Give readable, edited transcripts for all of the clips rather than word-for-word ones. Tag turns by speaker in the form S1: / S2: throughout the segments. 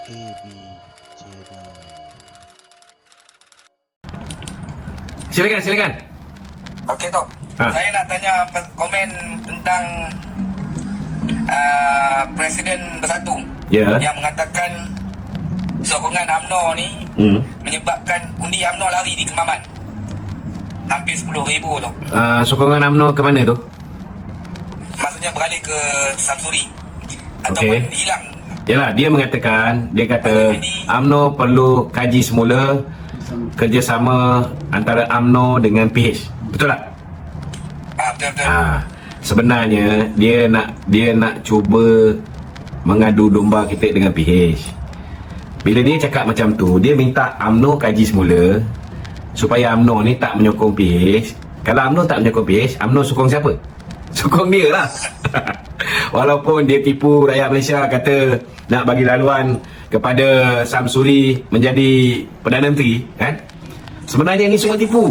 S1: AB Channel.
S2: Silakan.
S3: Okey, Tok. Saya nak tanya komen tentang Presiden Bersatu yang mengatakan sokongan UMNO ni menyebabkan undi UMNO lari di Kemaman. Hampir 10,000 tu.
S2: Sokongan UMNO ke mana tu?
S3: Maksudnya beralih ke Samsuri ataupun hilang.
S2: Yalah, dia kata UMNO perlu kaji semula kerjasama antara UMNO dengan PH. Betul tak?
S3: Betul.
S2: Sebenarnya dia nak cuba mengadu domba kita dengan PH. Bila dia cakap macam tu, dia minta UMNO kaji semula supaya UMNO ni tak menyokong PH. Kalau UMNO tak menyokong PH, UMNO sokong siapa? Sokong dia lah. Walaupun dia tipu rakyat Malaysia, kata nak bagi laluan kepada Samsuri menjadi Perdana Menteri, kan? Sebenarnya ni semua tipu,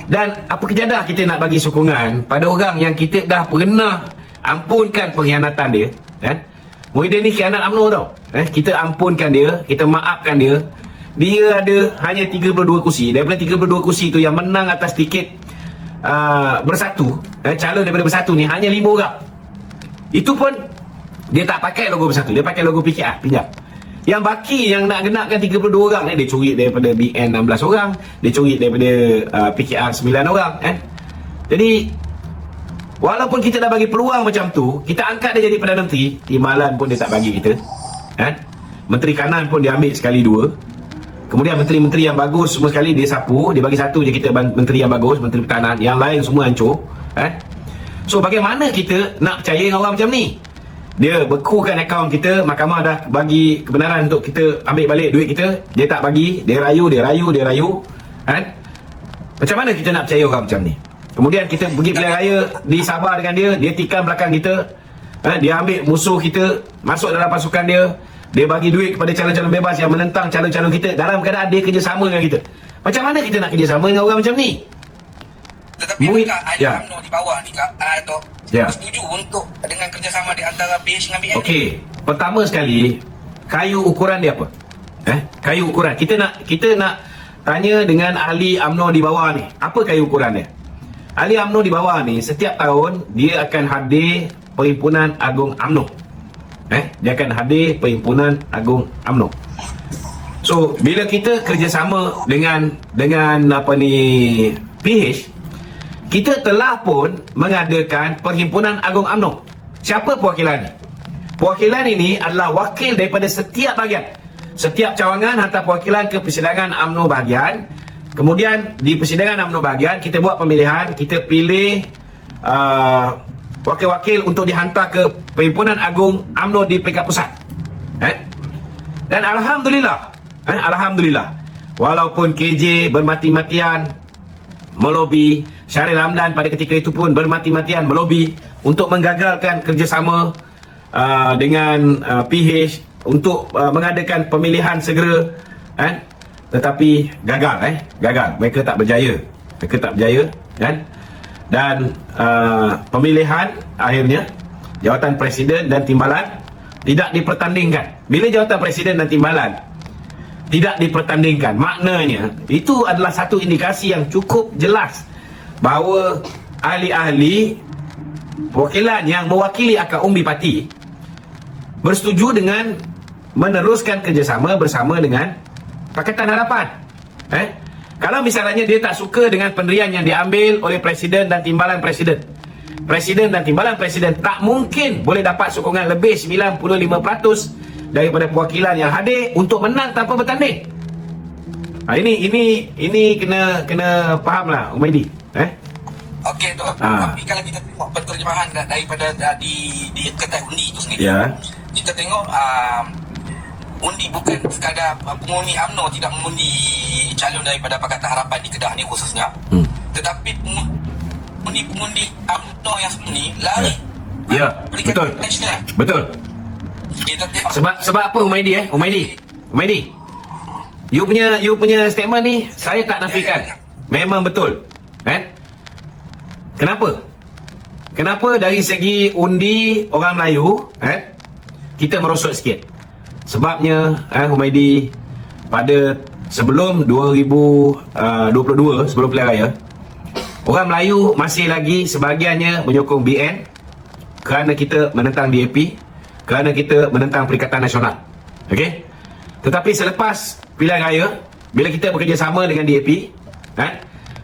S2: Dan apa kejadah kita nak bagi sokongan pada orang yang kita dah pernah ampunkan pengkhianatan dia, kan? Muhyiddin ni khianat UMNO tau. Kita ampunkan dia, kita maafkan dia. Dia ada hanya 32 kursi. Daripada 32 kursi tu yang menang atas tiket Bersatu, calon daripada Bersatu ni hanya 5 orang. Itu pun dia tak pakai logo Bersatu, dia pakai logo PKR, pinjam. Yang baki yang nak genapkan 32 orang ni, dia curi daripada BN 16 orang, dia curi daripada PKR 9 orang, Jadi walaupun kita dah bagi peluang macam tu, kita angkat dia jadi Perdana Menteri, timbalan pun dia tak bagi kita, Menteri Kanan pun dia ambil sekali dua. Kemudian menteri-menteri yang bagus semua sekali dia sapu, dia bagi satu je kita menteri yang bagus, menteri pertahanan, yang lain semua hancur, So bagaimana kita nak percaya dengan orang macam ni? Dia bekukan akaun kita, mahkamah dah bagi kebenaran untuk kita ambil balik duit kita, dia tak bagi, dia rayu, Macam mana kita nak percaya orang macam ni? Kemudian kita pergi pilihan raya di Sabah dengan dia tikam belakang kita, dia ambil musuh kita masuk dalam pasukan dia bagi duit kepada calon-calon bebas yang menentang calon-calon kita dalam keadaan dia kerjasama dengan kita. Macam mana kita nak kerjasama dengan orang macam ni?
S3: Tetapi adakah ada UMNO di bawah ni, Tok? Setuju untuk dengan kerjasama di antara PH dengan BN?
S2: Okey, pertama sekali, kayu ukuran dia apa? Kayu ukuran. Kita nak tanya dengan ahli UMNO di bawah ni. Apa kayu ukuran dia? Ahli UMNO di bawah ni setiap tahun dia akan hadir Perhimpunan Agung UMNO. Dia akan hadir Perhimpunan Agung UMNO. So, bila kita kerjasama dengan PH, kita telah pun mengadakan Perhimpunan Agung UMNO. Siapa perwakilan ni? Perwakilan ini adalah wakil daripada setiap bahagian. Setiap cawangan hantar perwakilan ke persidangan UMNO bahagian. Kemudian di persidangan UMNO bahagian kita buat pemilihan, kita pilih wakil-wakil untuk dihantar ke Perhimpunan Agung UMNO di peringkat pusat. Dan Alhamdulillah, walaupun KJ bermati-matian melobi, Syahril Hamdan pada ketika itu pun bermati-matian melobi untuk menggagalkan kerjasama dengan PH untuk mengadakan pemilihan segera, tetapi gagal. Mereka tak berjaya, dan pemilihan akhirnya jawatan presiden dan timbalan tidak dipertandingkan. Bila jawatan presiden dan timbalan tidak dipertandingkan, maknanya itu adalah satu indikasi yang cukup jelas bahawa ahli-ahli perwakilan yang mewakili akar umbi parti bersetuju dengan meneruskan kerjasama bersama dengan Pakatan Harapan. Kalau misalnya dia tak suka dengan pendirian yang diambil oleh presiden dan timbalan presiden, dan timbalan presiden tak mungkin boleh dapat sokongan lebih 95% daripada perwakilan yang hadir untuk menang tanpa bertanding. Ini kena fahamlah, Umaidi.
S3: Okey, Tok. Tapi kalau kita tengok penterjemahan daripada di kertas undi itu sendiri, kita tengok undi bukan sekadar pengundi UMNO tidak mengundi calon daripada Pakatan Harapan di Kedah ni khususnya, tetapi pengundi UMNO yang sebelum ni lari. Betul. Sebab apa, Umaidi? Umaidi, you punya statement ni saya tak nafikan, memang betul. Kenapa dari segi undi orang Melayu kita merosot sikit?
S2: Sebabnya Humaidi, pada sebelum 2022, sebelum pilihan raya, orang Melayu masih lagi sebahagiannya menyokong BN kerana kita menentang DAP, kerana kita menentang Perikatan Nasional. Okey. Tetapi selepas pilihan raya, bila kita bekerjasama dengan DAP,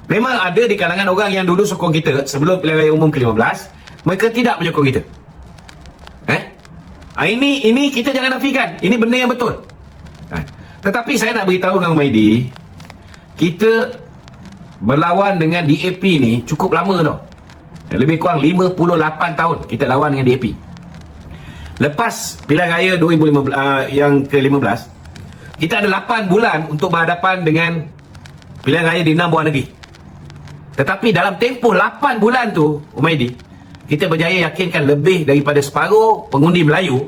S2: memang ada di kalangan orang yang dulu sokong kita sebelum pilihan raya umum ke-15, mereka tidak menyokong kita. Ini kita jangan nafikan. Ini benda yang betul. Tetapi saya nak beritahu dengan Humaidi, kita berlawan dengan DAP ni cukup lama tau. Lebih kurang 58 tahun kita lawan dengan DAP. Lepas pilihan raya 2015, yang ke-15, kita ada 8 bulan untuk berhadapan dengan pilihan raya di 6 buah negeri. Tetapi dalam tempoh 8 bulan tu, Humaidi, kita berjaya yakinkan lebih daripada separuh pengundi Melayu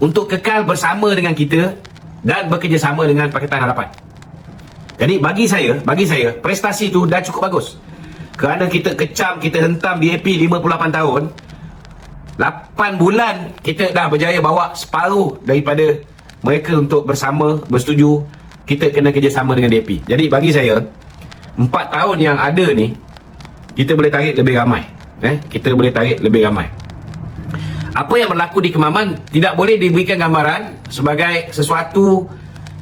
S2: untuk kekal bersama dengan kita dan bekerjasama dengan Pakatan Harapan. Jadi bagi saya prestasi tu dah cukup bagus. Kerana kita kecam, kita hentam DAP 58 tahun, 8 bulan kita dah berjaya bawa separuh daripada mereka untuk bersama, bersetuju kita kena kerjasama dengan DAP. Jadi bagi saya, 4 tahun yang ada ni, kita boleh tarik lebih ramai. Kita boleh tarik lebih ramai. Apa yang berlaku di Kemaman tidak boleh diberikan gambaran sebagai sesuatu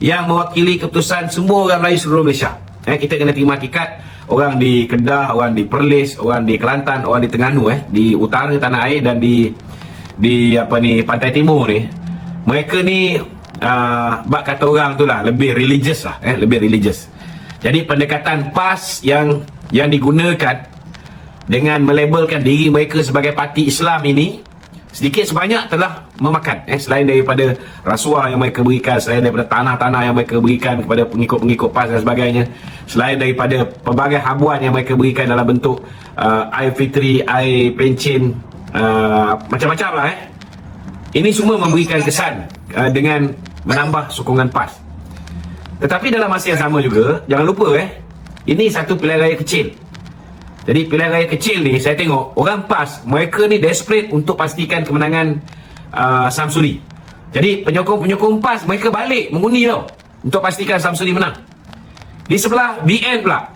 S2: yang mewakili keputusan semua orang Melayu seluruh Malaysia. Kita kena terima hakikat orang di Kedah, orang di Perlis, orang di Kelantan, orang di Terengganu, di utara tanah air dan di pantai timur ni, mereka ni bak kata orang tu lah lebih religious lah, lebih religious. Jadi pendekatan PAS yang digunakan dengan melabelkan diri mereka sebagai parti Islam ini sedikit sebanyak telah memakan, selain daripada rasuah yang mereka berikan, selain daripada tanah-tanah yang mereka berikan kepada pengikut-pengikut PAS dan sebagainya, selain daripada pelbagai habuan yang mereka berikan dalam bentuk air fitri, air pencin, macam-macam lah. Ini semua memberikan kesan dengan menambah sokongan PAS. Tetapi dalam masa yang sama juga, jangan lupa ini satu pilihan raya kecil. Jadi pilihan raya kecil ni, saya tengok orang PAS, mereka ni desperate untuk pastikan kemenangan Samsuri. Jadi penyokong-penyokong PAS, mereka balik mengundi tau untuk pastikan Samsuri menang. Di sebelah BN pula,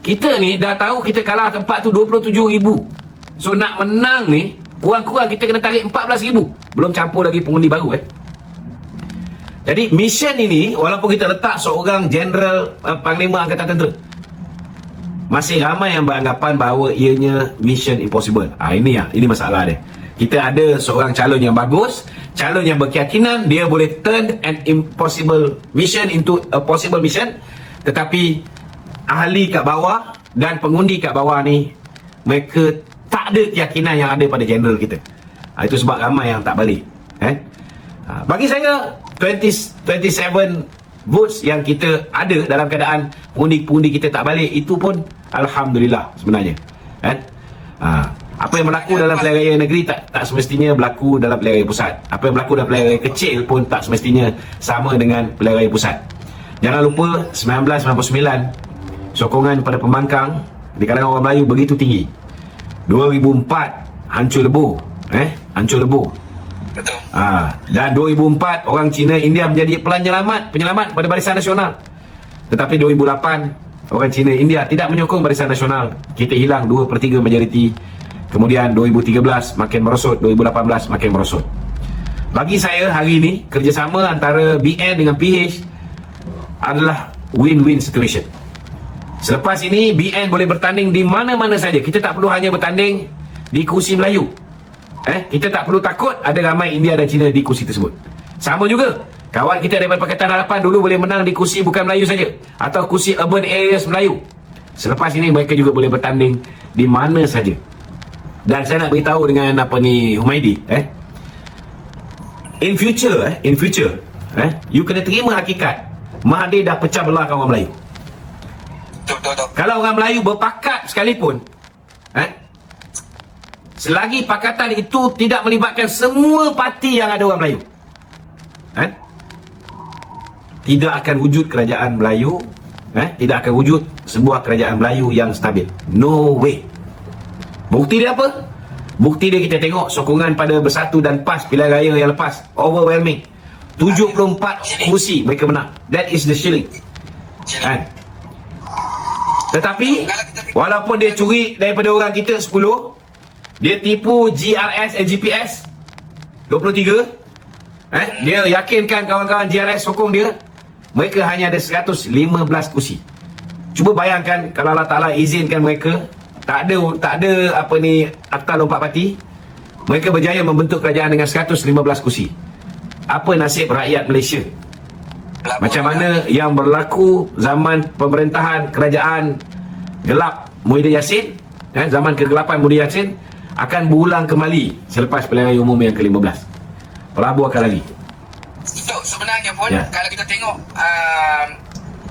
S2: kita ni dah tahu kita kalah tempat tu 27,000. So nak menang ni, kurang-kurang kita kena tarik 14,000. Belum campur lagi pengundi baru. Jadi mission ini, walaupun kita letak seorang Jeneral Panglima Angkatan Tentera, masih ramai yang beranggapan bahawa ianya mission impossible. Ini masalah dia. Kita ada seorang calon yang bagus, calon yang berkeyakinan dia boleh turn an impossible mission into a possible mission, tetapi ahli kat bawah dan pengundi kat bawah ni, mereka tak ada keyakinan yang ada pada general kita. Itu sebab ramai yang tak balik. Bagi saya 27 votes yang kita ada dalam keadaan pengundi-pengundi kita tak balik, itu pun alhamdulillah sebenarnya. Apa yang berlaku dalam pilihan raya negeri tak semestinya berlaku dalam pilihan raya pusat. Apa yang berlaku dalam pilihan raya kecil pun tak semestinya sama dengan pilihan raya pusat. Jangan lupa 1999 sokongan pada pembangkang di kalangan orang Melayu begitu tinggi. 2004 hancur lebur, hancur lebur.
S3: Betul.
S2: Dan 2004 orang Cina India menjadi penyelamat pada Barisan Nasional. Tetapi 2008 orang Cina India tidak menyokong Barisan Nasional. Kita hilang 2/3 majoriti. Kemudian 2013 makin merosot, 2018 makin merosot. Bagi saya hari ini kerjasama antara BN dengan PH adalah win-win situation. Selepas ini BN boleh bertanding di mana-mana saja. Kita tak perlu hanya bertanding di kursi Melayu. Kita tak perlu takut ada ramai India dan Cina di kursi tersebut. Sama juga kawan kita daripada Pakatan Harapan dulu boleh menang di kursi bukan Melayu saja, atau kursi urban areas Melayu. Selepas ini mereka juga boleh bertanding di mana saja. Dan saya nak beritahu dengan Humaidi, in future, you kena terima hakikat Mahathir dah pecah belahkan orang Melayu. Kalau orang Melayu berpakat sekalipun, selagi pakatan itu tidak melibatkan semua parti yang ada orang Melayu, tidak akan wujud kerajaan Melayu, tidak akan wujud sebuah kerajaan Melayu yang stabil. No way. Bukti dia apa? Bukti dia kita tengok sokongan pada Bersatu dan PAS pilihan raya yang lepas overwhelming. 74 kursi mereka menang. That is the shilling. Kan? Tetapi walaupun dia curi daripada orang kita 10, dia tipu GRS dan GPS 23. Dia yakinkan kawan-kawan GRS sokong dia. Mereka hanya ada 115 kursi. Cuba bayangkan kalau Allah Ta'ala izinkan mereka, tak ada apa ni, akta lompat parti, mereka berjaya membentuk kerajaan dengan 115 kursi. Apa nasib rakyat Malaysia? Macam mana yang berlaku zaman pemerintahan kerajaan gelap Muhyiddin Yassin, zaman kegelapan Muhyiddin Yassin akan berulang kembali selepas pilihan raya umum yang ke-15. Pelabuh akan lagi.
S3: So, sebenarnya pun kalau kita tengok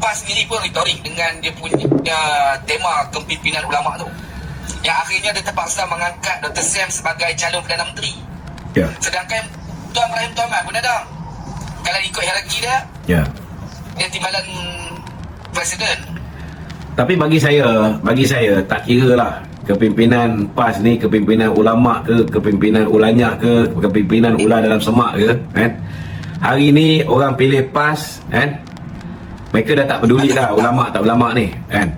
S3: PAS sendiri pun retorik dengan dia punya tema kepimpinan ulama tu, yang akhirnya dia terpaksa mengangkat Dr. Sam sebagai calon Perdana Menteri. Sedangkan Tuan Rahim Tuaman pun ada, kalau ikut hierarki dia, dia timbalan presiden.
S2: Tapi bagi saya tak kira lah kepimpinan PAS ni kepimpinan ulama ke, kepimpinan ulanyak ke, kepimpinan ular dalam semak ke, kan? Hari ni orang pilih PAS, kan? Mereka dah tak peduli dah ulama tak ulama ni, kan?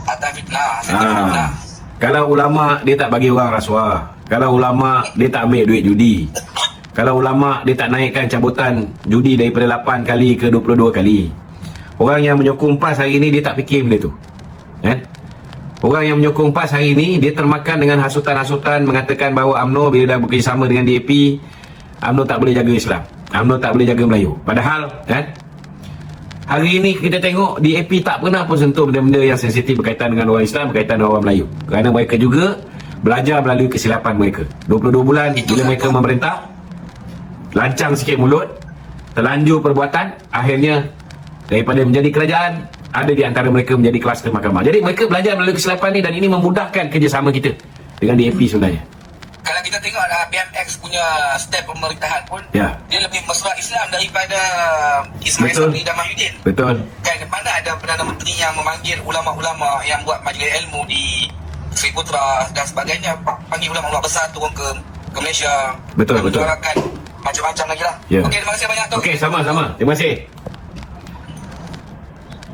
S3: Atas fitnah.
S2: Kalau ulama dia tak bagi orang rasuah, kalau ulama dia tak ambil duit judi, kalau ulama dia tak naikkan cabutan judi daripada 8 kali ke 22 kali. Orang yang menyokong PAS hari ni dia tak fikir benda tu, kan? Orang yang menyokong PAS hari ni dia termakan dengan hasutan-hasutan mengatakan bahawa UMNO bila dah bekerjasama dengan DAP, UMNO tak boleh jaga Islam, UMNO tak boleh jaga Melayu. Padahal, kan, hari ini kita tengok DAP tak pernah pun sentuh benda-benda yang sensitif berkaitan dengan orang Islam, berkaitan dengan orang Melayu. Kerana mereka juga belajar melalui kesilapan mereka. 22 bulan bila mereka memerintah, lancang sikit mulut, terlanjur perbuatan, akhirnya daripada menjadi kerajaan, ada di antara mereka menjadi kluster mahkamah. Jadi mereka belajar melalui kesilapan ni dan ini memudahkan kerjasama kita dengan DAP sebenarnya.
S3: Kalau kita tengok BMX punya step pemerintahan pun,
S2: dia
S3: lebih mesra Islam daripada Ismail Sabri dan Mahyudin.
S2: Betul.
S3: Kan mana ada Perdana Menteri yang memanggil ulama-ulama yang buat majlis ilmu di Sri Putra dan sebagainya, panggil ulama-ulama besar turun ke Malaysia.
S2: Betul.
S3: Macam-macam lagi lah. Okey, terima kasih banyak tu.
S2: Okey, sama-sama. Terima kasih.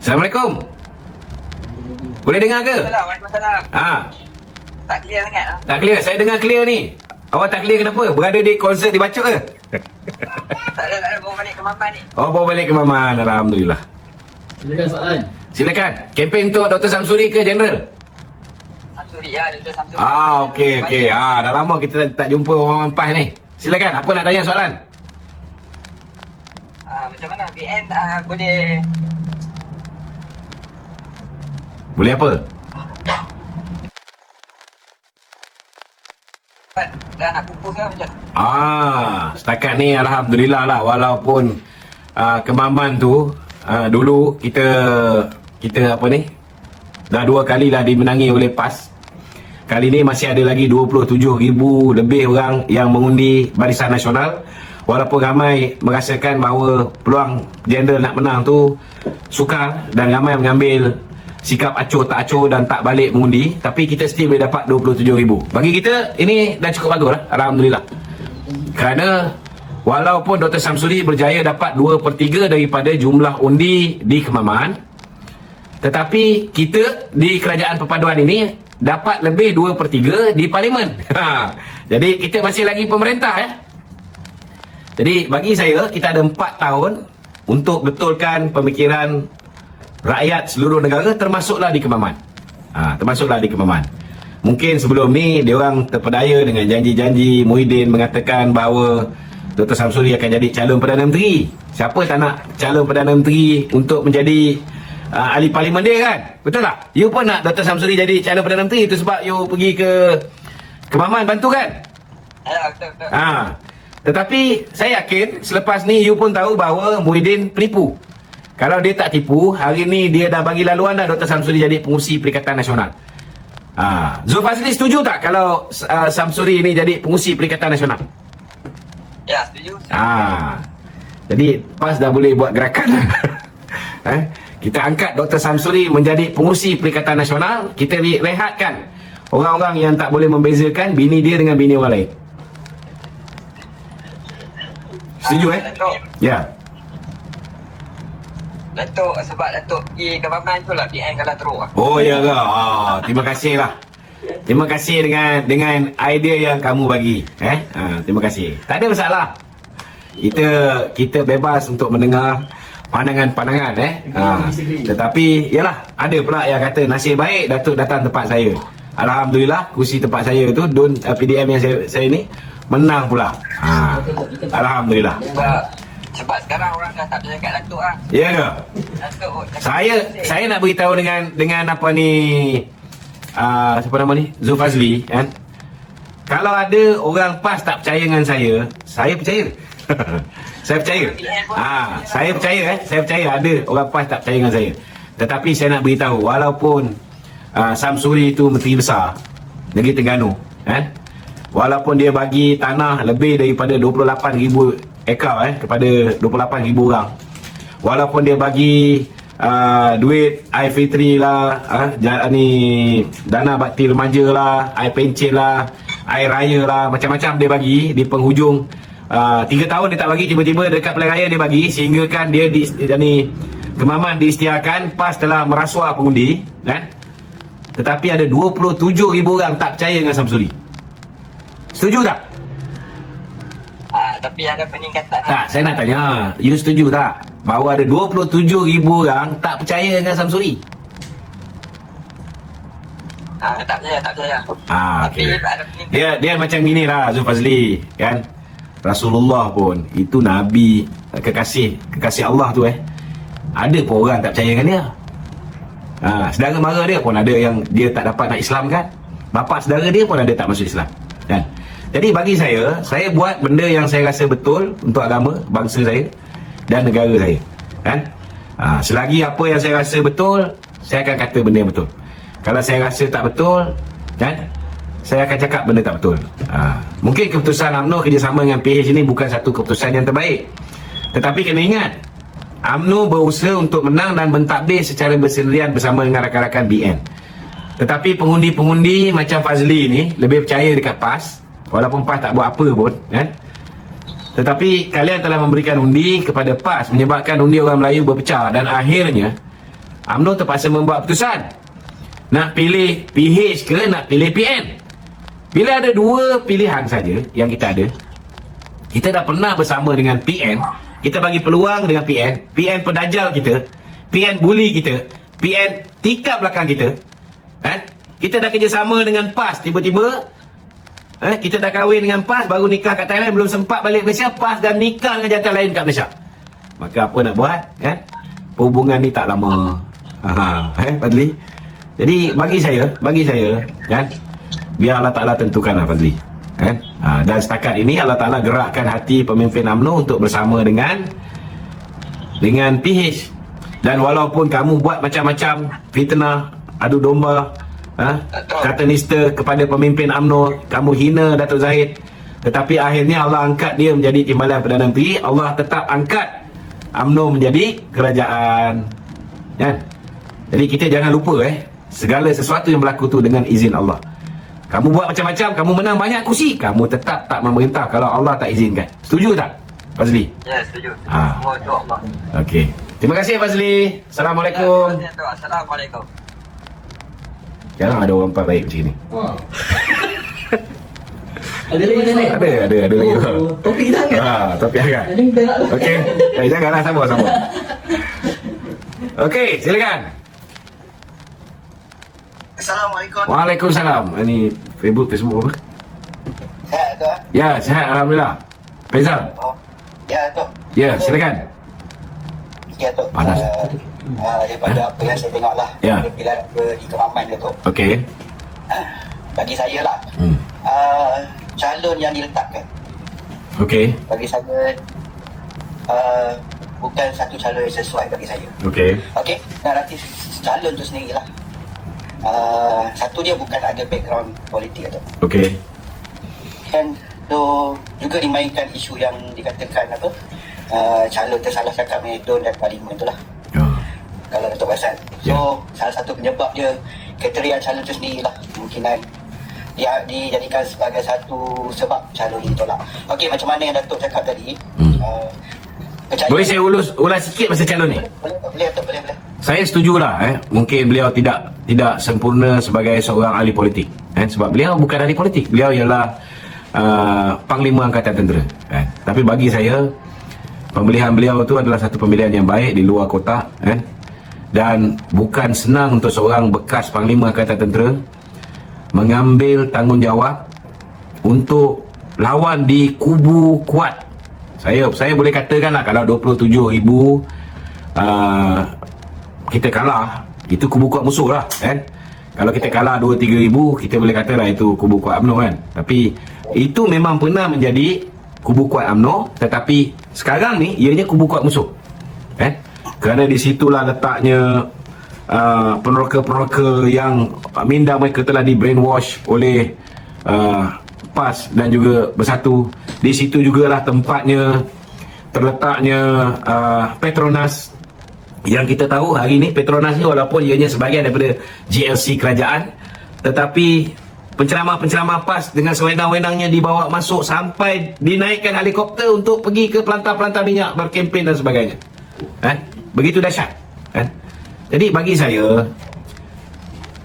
S2: Assalamualaikum. Boleh dengar ke?
S3: Waalaikumsalam. Tak clear sangat lah.
S2: Tak clear. Saya dengar clear ni. Awak tak clear kenapa? Berada di konsert di Bacok ke?
S3: Tak ada. Bawa balik ke Maman ni.
S2: Oh, bawa balik ke Maman. Alhamdulillah.
S4: Silakan soalan.
S2: Silakan. Kempen untuk Dr. Samsuri ke General?
S3: Samsuri ya, Dr. Samsuri.
S2: Okey. Dah lama kita tak jumpa orang PAS ni. Silakan. Apa nak tanya soalan?
S3: Macam mana BN boleh
S2: apa?
S3: dah nak kumpul ke macam?
S2: Setakat ni alhamdulillah lah, walaupun Kemaman tu dulu kita apa ni dah 2 kali lah dimenangi oleh PAS. Kali ni masih ada lagi 27,000 lebih orang yang mengundi Barisan Nasional. Walaupun ramai merasakan bahawa peluang General nak menang tu sukar dan ramai mengambil sikap acuh tak acuh dan tak balik mengundi, tapi kita still boleh dapat 27,000. Bagi kita ini dah cukup bagus lah, alhamdulillah. Kerana walaupun Dr. Samsuri berjaya dapat 2/3 daripada jumlah undi di Kemaman, tetapi kita di Kerajaan Perpaduan ini dapat lebih 2/3 di Parlimen. Jadi kita masih lagi pemerintah. Jadi bagi saya kita ada 4 tahun untuk betulkan pemikiran rakyat seluruh negara, termasuklah di Kemaman. Termasuklah di Kemaman. Mungkin sebelum ni diorang terpedaya dengan janji-janji Muhyiddin mengatakan bahawa Dr. Samsuri akan jadi calon Perdana Menteri. Siapa tak nak calon Perdana Menteri untuk menjadi ahli parlimen dia, kan? Betul tak? You pun nak Dr. Samsuri jadi calon Perdana Menteri, itu sebab you pergi ke Kemaman bantu, kan?
S3: Ya, betul.
S2: Tetapi saya yakin selepas ni you pun tahu bahawa Muhyiddin penipu. Kalau dia tak tipu, hari ni dia dah bagi laluan dah Dr. Samsuri jadi pengurusi Perikatan Nasional. Zulfazli setuju tak kalau Samsuri ini jadi pengurusi Perikatan Nasional?
S3: Ya, setuju.
S2: Jadi PAS dah boleh buat gerakan. Kita angkat Dr. Samsuri menjadi pengurusi Perikatan Nasional. Kita rehatkan orang-orang yang tak boleh membezakan bini dia dengan bini orang lain. Setuju
S4: Datuk,
S2: Ya.
S4: Datuk, sebab Datuk pergi government tu lah PN kalau teruk lah.
S2: Oh ya ke? Terima kasih lah. Terima kasih dengan idea yang kamu bagi. Terima kasih. Tak ada masalah. Kita bebas untuk mendengar pandangan-pandangan tetapi yalah, ada pula yang kata nasib baik Datuk datang tempat saya. Alhamdulillah kursi tempat saya tu PDM yang saya ni menang pula. Alhamdulillah.
S4: Sebab sekarang orang dah tak percaya kat Datuk lah.
S2: Ya ke?
S4: Datuk
S2: Saya nak beritahu dengan apa ni, siapa nama ni, Zulfazli kan. Kalau ada orang PAS tak percaya dengan saya percaya. Saya percaya. Saya percaya ada orang PAS tak percaya dengan saya. Tetapi saya nak beritahu, walaupun Samsuri itu menteri besar Negeri Terengganu kan, walaupun dia bagi tanah lebih daripada 28,000 ekar kepada 28,000 orang, walaupun dia bagi duit air fitri lah, dana bakti remaja lah, air pencen lah, air raya lah, macam-macam dia bagi di penghujung 3 tahun dia tak bagi, tiba-tiba dekat pilihan raya dia bagi, sehingga kan dia kemaman diisytiharkan PAS telah merasuah pengundi kan. Tetapi ada 27,000 orang tak percaya dengan Samsuri. Setuju tak?
S4: Tapi ada peningkatan.
S2: Tak, saya nak tanya, you setuju tak bahawa ada 27,000 orang tak percaya dengan Samsuri?
S4: Tak percaya.
S2: Okay.
S4: Tapi ada peningkatan.
S2: Dia macam gini lah Zulfazli kan. Rasulullah pun itu Nabi kekasih Allah tu ada pun orang tak percaya dengan dia. Saudara mara dia pun ada yang dia tak dapat nak Islam kan. Bapa saudara dia pun ada tak masuk Islam kan. Jadi bagi saya buat benda yang saya rasa betul untuk agama, bangsa saya dan negara saya kan. Selagi apa yang saya rasa betul, saya akan kata benda yang betul. Kalau saya rasa tak betul kan, saya akan cakap benda tak betul. Mungkin keputusan UMNO kerjasama dengan PH ini bukan satu keputusan yang terbaik, tetapi kena ingat UMNO berusaha untuk menang dan mentadbir secara bersendirian bersama dengan rakan-rakan BN. Tetapi pengundi-pengundi macam Fazli ni lebih percaya dekat PAS, walaupun PAS tak buat apa pun kan. Tetapi kalian telah memberikan undi kepada PAS, menyebabkan undi orang Melayu berpecah, dan akhirnya UMNO terpaksa membuat keputusan nak pilih PH ke nak pilih PN. Bila ada dua pilihan saja yang kita ada, kita dah pernah bersama dengan PN, kita bagi peluang dengan PN pedajal kita, PN bully kita, PN tikap belakang kita kan? Kita dah kerjasama dengan PAS, tiba-tiba kita dah kahwin dengan PAS, baru nikah kat Thailand, belum sempat balik Malaysia, PAS dan nikah dengan jantan lain kat Malaysia. Maka apa nak buat kan? Hubungan ni tak lama. Fadli. Jadi bagi saya kan, biar Allah Ta'ala tentukanlah Fadli kan? Dan setakat ini Allah Ta'ala gerakkan hati pemimpin UMNO untuk bersama dengan PH. Dan walaupun kamu buat macam-macam fitnah, adu domba, kata nista kepada pemimpin UMNO, kamu hina Datuk Zahid, tetapi akhirnya Allah angkat dia menjadi Timbalan Perdana Menteri. Allah tetap angkat UMNO menjadi kerajaan kan? Jadi kita jangan lupa segala sesuatu yang berlaku tu dengan izin Allah. Kamu buat macam-macam, kamu menang banyak kursi, kamu tetap tak memerintah kalau Allah tak izinkan. Setuju tak Fazli?
S4: Ya, setuju. Semua tu Allah.
S2: Okey. Terima kasih Fazli. Assalamualaikum.
S4: Assalamualaikum.
S2: Jarang ada orang baik macam ni.
S5: Ada lagi ni?
S2: Ada lagi.
S5: Topik jangan.
S2: Topik jangan. Okey. Janganlah, sama. Okey, silakan.
S3: Assalamualaikum.
S2: Waalaikumsalam. Ini Facebook apa?
S3: Sehat tu?
S2: Ya, sihat alhamdulillah. Faizal.
S3: Ya tu.
S2: Ya, silakan.
S3: Ya tu.
S2: Panas.
S3: Daripada apa yang saya tengok lah,
S2: Ya.
S3: bila di Kemaman dia tu,
S2: Okey.
S3: bagi saya lah, calon yang diletakkan,
S2: Okey.
S3: bagi saya bukan satu calon yang sesuai bagi saya.
S2: Okey.
S3: Okey, nanti calon tu sendiri lah. Satu, dia bukan ada background politik atau
S2: Okey.
S3: kan, tu juga dimainkan isu yang dikatakan apa, calon tersalah cakap Medon dan Parlimen tu lah, kalau Datuk perasan. So salah satu penyebab dia kriteria calon tu sendiri lah, kemungkinan
S6: dia dijadikan sebagai satu sebab calon ditolak. Okey, macam mana yang Datuk cakap tadi,
S2: Boleh saya ulas sikit masa calon ni?
S6: boleh.
S2: Saya setujulah mungkin beliau tidak sempurna sebagai seorang ahli politik sebab beliau bukan ahli politik, beliau ialah Panglima Angkatan Tentera tapi bagi saya pemilihan beliau tu adalah satu pemilihan yang baik di luar kotak dan bukan senang untuk seorang bekas Panglima Angkatan Tentera mengambil tanggungjawab untuk lawan di kubu kuat. Saya boleh katakanlah kalau 27,000 kita kalah, itu kubu kuat musuh lah Kalau kita kalah 2-3 ribu, kita boleh katalah itu kubu kuat UMNO tapi itu memang pernah menjadi kubu kuat UMNO, tetapi sekarang ni ianya kubu kuat musuh kerana di situlah letaknya peneroka-peneroka yang minda mereka telah di brainwash oleh PAS dan juga Bersatu. Di situ jugalah tempatnya terletaknya Petronas, yang kita tahu hari ini Petronas ni walaupun ianya sebahagian daripada GLC kerajaan, tetapi penceramah-penceramah PAS dengan sewenang-wenangnya dibawa masuk sampai dinaikkan helikopter untuk pergi ke pelantar-pelantar minyak berkempen dan sebagainya. Begitu dahsyat. Jadi bagi saya,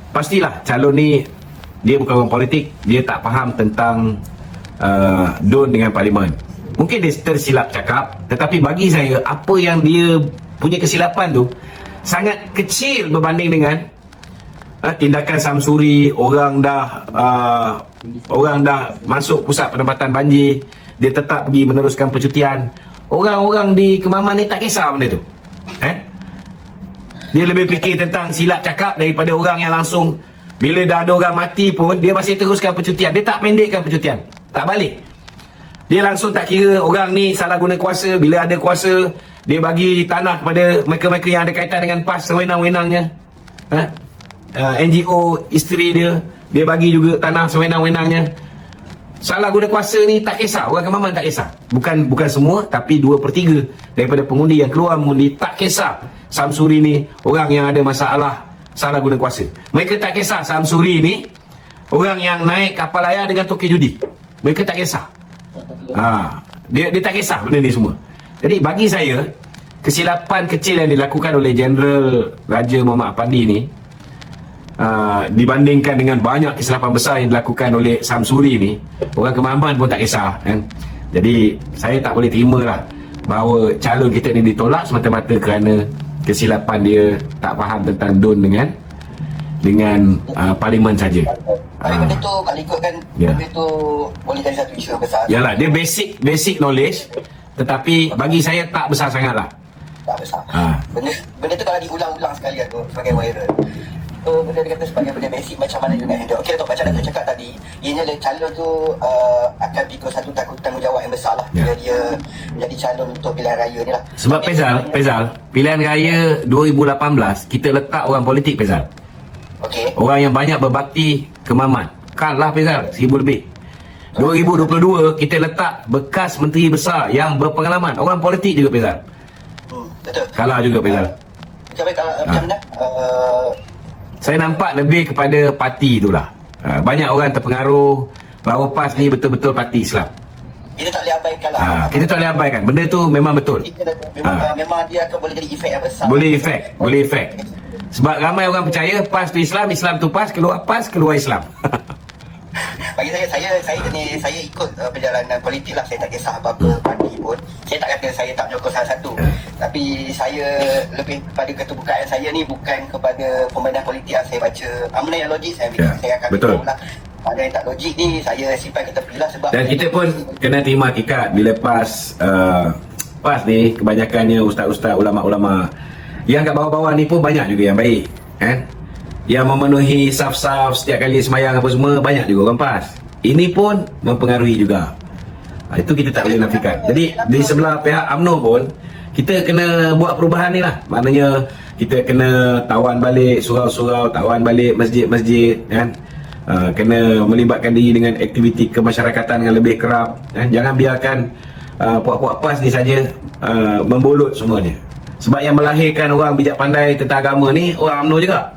S2: pastilah calon ni dia bukan orang politik, dia tak faham tentang DUN dengan Parlimen. Mungkin dia tersilap cakap, tetapi bagi saya apa yang dia punya kesilapan tu sangat kecil berbanding dengan tindakan Samsuri. Orang dah masuk pusat penempatan banjir, dia tetap pergi meneruskan percutian. Orang-orang di Kemaman ni tak kisah benda tu. Dia lebih fikir tentang silap cakap daripada orang yang langsung bila dah ada orang mati pun dia masih teruskan percutian. Dia tak pendekkan percutian, tak balik. Dia langsung tak kira orang ni salah guna kuasa. Bila ada kuasa, dia bagi tanah kepada mereka-mereka yang ada kaitan dengan PAS sewenang-wenangnya. NGO isteri dia bagi juga tanah sewenang-wenangnya. Salah guna kuasa ni tak kisah, orang Kemaman tak kisah. Bukan semua, tapi 2/3 daripada pengundi yang keluar mengundi tak kisah Samsuri ni orang yang ada masalah salah guna kuasa. Mereka tak kisah Samsuri ni orang yang naik kapal layar dengan toke judi. Mereka tak kisah. Dia tak kisah benda ni semua. Jadi bagi saya, kesilapan kecil yang dilakukan oleh Jeneral Raja Muhammad Apandi ni dibandingkan dengan banyak kesilapan besar yang dilakukan oleh Samsuri ni, orang Kemaman pun tak kisah Jadi saya tak boleh terima lah bahawa calon kita ni ditolak semata-mata kerana kesilapan dia tak faham tentang DUN dengan Parlimen saja.
S6: Benda tu kalau ikutkan benda tu boleh jadi satu isu besar.
S2: Yalah, dia basic knowledge, tetapi bagi saya tak besar sangat lah.
S6: Tak besar. Benda tu kalau diulang-ulang sekali tu sebagai viral. So benda dia kata sebagai benda basic macam mana dia nak handle. Okey, Datuk, macam Datuk cakap tadi, ianya calon tu akan pikul satu tanggungjawab yang besar lah bila dia menjadi calon untuk pilihan raya ni lah.
S2: Sebab Faizal, pilihan raya 2018 kita letak orang politik, Faizal.
S6: Okey.
S2: Orang yang banyak berbakti Kemaman. Kalah Faizal, 1,000 lebih. 2022 kita letak bekas menteri besar yang berpengalaman, orang politik juga Faizal.
S6: Betul.
S2: Kalah juga Faizal.
S6: Macam mana?
S2: Saya nampak lebih kepada parti itulah. Banyak orang terpengaruh bahawa PAS ni betul-betul parti Islam.
S6: Kita tak boleh abaikan lah.
S2: Kita tak boleh abaikan. Benda tu memang betul.
S6: Memang dia akan boleh jadi efek yang besar.
S2: Boleh efek. Sebab ramai orang percaya PAS tu Islam, Islam tu PAS, keluar Islam.
S6: Bagi saya ikut perjalanan politik lah. Saya tak kisah apa-apa parti pun. Saya tak kata saya tak menyokong salah satu, tapi saya lebih kepada keterbukaan saya ni bukan kepada pembenahan politik yang saya baca. Mana yang logik saya akan
S2: betul
S6: lah. Mana yang tak logik ni saya simpan ke tepi lah. Sebab
S2: dan kita pun kena terima hakikat bila PAS ni kebanyakannya ustaz-ustaz, ulama-ulama yang kat bawah-bawah ni pun banyak juga yang baik yang memenuhi saf-saf setiap kali semayang apa semua, banyak juga orang PAS. Ini pun mempengaruhi juga. Itu kita tak boleh nafikan. Jadi di sebelah pihak UMNO pun kita kena buat perubahan ni lah. Maknanya kita kena tawan balik surau-surau, tawan balik masjid-masjid kena melibatkan diri dengan aktiviti kemasyarakatan yang lebih kerap. Jangan biarkan puak-puak PAS ni saja membolot semuanya. Sebab yang melahirkan orang bijak pandai tentang agama ni orang UMNO juga.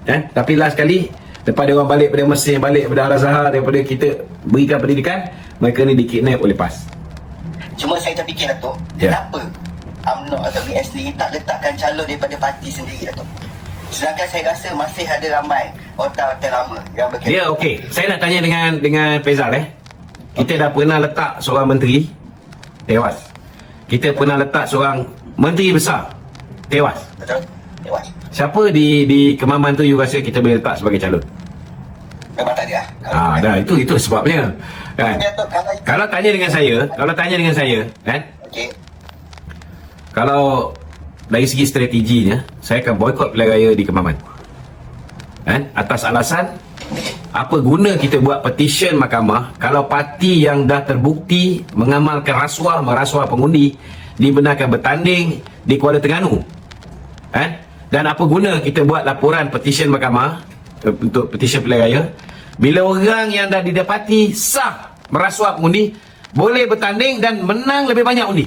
S2: Tapi last kali Lepas dia orang balik pada Mesir, balik pada Al-Azhar, daripada kita berikan pendidikan, mereka ni di-kidnap oleh PAS.
S6: Cuma saya terfikir Datuk, kenapa UMNO atau BN sendiri tak letakkan calon daripada parti sendiri Datuk? Sedangkan saya rasa masih ada ramai otak-otak lama yang berkaitan.
S2: Ya, okey. Saya nak tanya dengan Faizal Kita dah pernah letak seorang menteri tewas. Kita pernah letak seorang menteri besar tewas.
S6: Betul? Tewas.
S2: Siapa di Kemaman tu you rasa kita boleh letak sebagai calon?
S6: Memang tak ada.
S2: Dah itu sebabnya. Kan? Kalau tanya dengan saya, kan?
S6: Okey.
S2: Kalau dari segi strateginya, saya akan boikot pilihan raya di Kemaman. Kan? Atas alasan apa guna kita buat petition mahkamah kalau parti yang dah terbukti mengamalkan merasuah pengundi dibenarkan bertanding di Kuala Terengganu. Dan apa guna kita buat laporan petition mahkamah untuk petition pilihan raya bila orang yang dah didapati sah merasuah pengundi boleh bertanding dan menang lebih banyak undi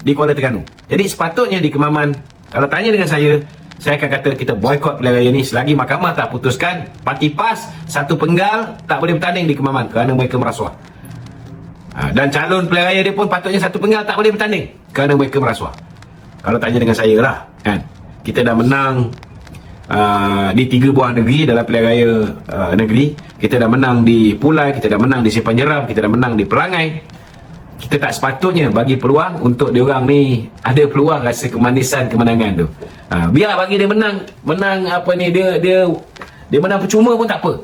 S2: di Kuala Terengganu. Jadi sepatutnya di Kemaman, kalau tanya dengan saya akan kata kita boikot pilihan raya ni selagi mahkamah tak putuskan parti PAS satu penggal tak boleh bertanding di Kemaman kerana mereka merasuah. Dan calon pilihan raya dia pun patutnya satu penggal tak boleh bertanding kerana mereka merasuah. Kalau tanya dengan saya lah, kan, kita dah menang di 3 buah negeri dalam pilihan raya negeri. Kita dah menang di Pulai, kita dah menang di Simpang Jeram, kita dah menang di Perangai. Kita tak sepatutnya bagi peluang untuk diorang ni ada peluang rasa kemanisan kemenangan tu. Biar bagi dia menang apa ni, dia menang percuma pun tak apa.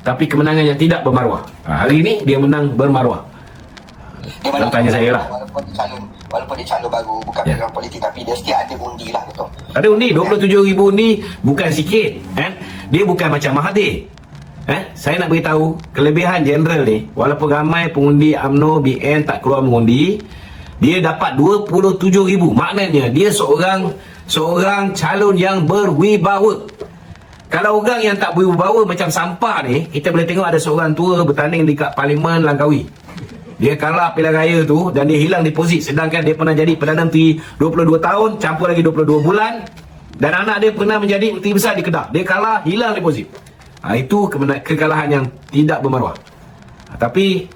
S2: Tapi kemenangan yang tidak bermaruah. Hari ni dia menang bermaruah. Kalau tanya saya lah.
S6: Walaupun dia calon baru, bukan pegang politik, tapi dia still ada undi lah, betul.
S2: Ada undi, 27,000 undi bukan sikit. Dia bukan macam Mahathir. Saya nak beritahu kelebihan jeneral ni, walaupun ramai pengundi UMNO, BN tak keluar mengundi, dia dapat 27,000. Maknanya dia seorang calon yang berwibawa. Kalau orang yang tak berwibawa macam sampah ni, kita boleh tengok ada seorang tua bertanding dekat Parlimen Langkawi. Dia kalah pilihan raya tu dan dia hilang deposit, sedangkan dia pernah jadi Perdana Menteri 22 tahun campur lagi 22 bulan dan anak dia pernah menjadi menteri besar di Kedah. Dia kalah, hilang deposit. Itu kekalahan yang tidak bermaruah. Tapi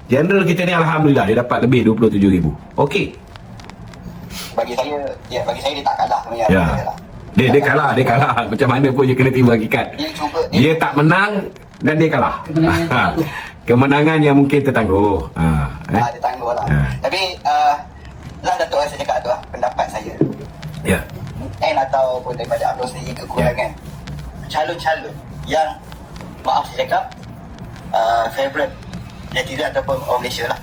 S2: jeneral kita ni alhamdulillah dia dapat lebih 27,000. Okey.
S6: Bagi saya dia tak kalah.
S2: Dia kalah. Macam mana pun dia kena terima hakikat. Dia tak menang dan dia kalah. Kemenangan yang mungkin tertangguh.
S6: Dia tangguh lah. Tapi lah Datuk saya cakap tu lah, pendapat saya. Ataupun daripada UMNO sendiri kekurangan calon-calon yang maaf saya cakap favourite netizen ataupun orang Malaysia lah.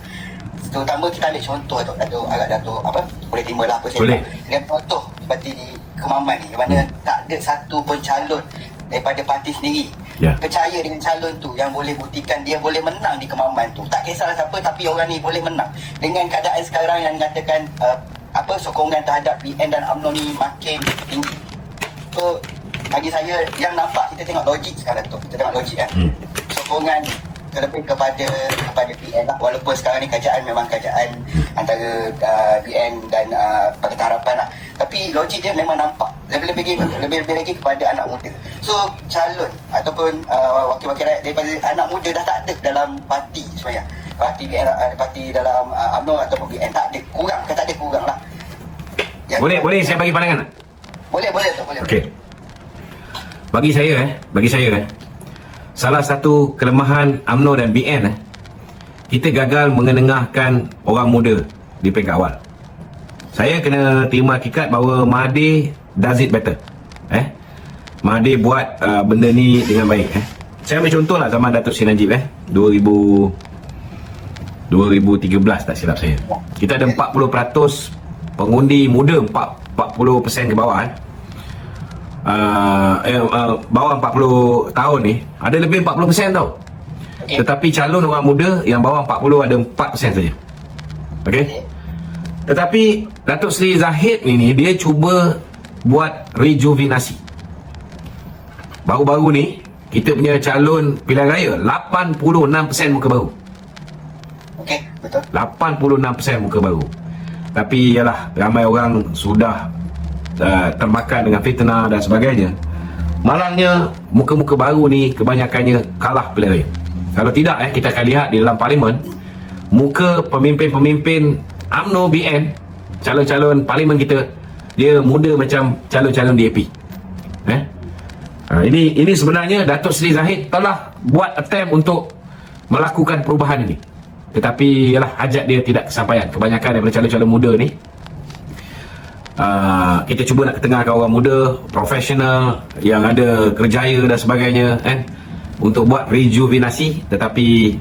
S6: Terutama kita ambil contoh Datuk apa boleh terima lah apa saya
S2: boleh.
S6: Dengan contoh seperti di Kemaman ni, mana tak ada satu pun calon daripada parti sendiri percaya dengan calon tu yang boleh buktikan dia boleh menang di Kemaman tu. Tak kisahlah siapa, tapi orang ni boleh menang. Dengan keadaan sekarang yang mengatakan sokongan terhadap BN dan UMNO ni makin tinggi. So bagi saya yang nampak, kita tengok logik sekarang tu. Kita tengok logik sokongan terlebih kepada BN lah. Walaupun sekarang ni kerajaan memang kerajaan antara BN dan Pakatan Harapan lah. Tapi logik dia memang nampak lebih lagi kepada anak muda. So calon ataupun wakil-wakil rakyat daripada anak muda dah tak ada dalam parti sebenarnya. Parti BN, parti dalam UMNO ataupun BN tak ada. Kurang, tak ada kurang lah.
S2: Boleh saya bagi pandangan?
S6: Boleh tu, boleh.
S2: Okey. Bagi saya salah satu kelemahan UMNO dan BN kita gagal mengenengahkan orang muda di peringkat awal. Saya kena terima hakikat bahawa Mahathir does it better. Mahathir buat benda ni dengan baik. Saya ambil contoh lah zaman Datuk Seri Najib 2013 tak silap saya. Kita ada 40% pengundi muda, 40% ke bawah bawah 40 tahun ni ada lebih 40% tau. Tetapi calon orang muda yang bawah 40 ada 4% saja. Okey. Tetapi Datuk Seri Zahid ni dia cuba buat rejuvenasi. Baru-baru ni kita punya calon pilihan raya 86% muka baru.
S6: Okey, betul.
S2: 86% muka baru. Tapi yalah, ramai orang sudah termakan dengan fitnah dan sebagainya. malangnya muka-muka baru ni kebanyakannya kalah pilihan raya. Kalau tidak kita akan lihat di dalam parlimen, muka pemimpin-pemimpin UMNO BN, calon-calon parlimen kita, dia muda macam calon-calon DAP. Ini sebenarnya Datuk Seri Zahid telah buat attempt untuk melakukan perubahan ini, tetapi yalah, hajat dia tidak kesampaian. Kebanyakan daripada calon-calon muda ni, kita cuba nak ketengahkan orang muda profesional yang ada kerjaya dan sebagainya untuk buat rejuvenasi, tetapi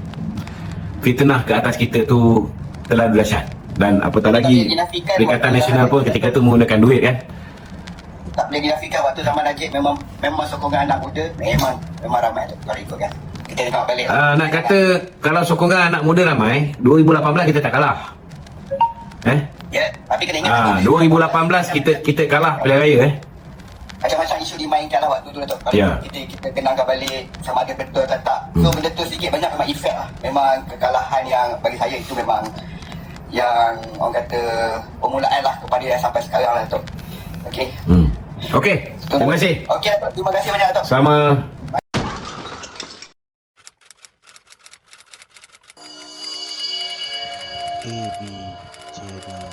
S2: fitnah ke atas kita tu terlalu dahsyat. Dan apatah lagi Perikatan Nasional pun ketika tu menggunakan duit kan.
S6: Tak boleh dinafikan waktu zaman Najib memang sokongan anak muda memang ramai tu kalau ikut kan. Kita tengok balik.
S2: Nak kata kalau sokongan anak muda ramai, 2018 kita tak kalah.
S6: Ya, tapi kena ingat
S2: 2018 kita kalah pilihan raya
S6: macam-macam isu dimainkan lah waktu tu Datuk. Kalau kita kenangkan balik sama ada betul atau tak. So benda tu sedikit banyak memang efek lah. Memang kekalahan yang bagi saya itu memang yang orang kata permulaan lah kepada yang sampai sekarang lah Datuk. Okey.
S2: Okey, terima kasih.
S6: Okey Datuk, terima kasih banyak Datuk.
S2: Sama.
S1: AB channel.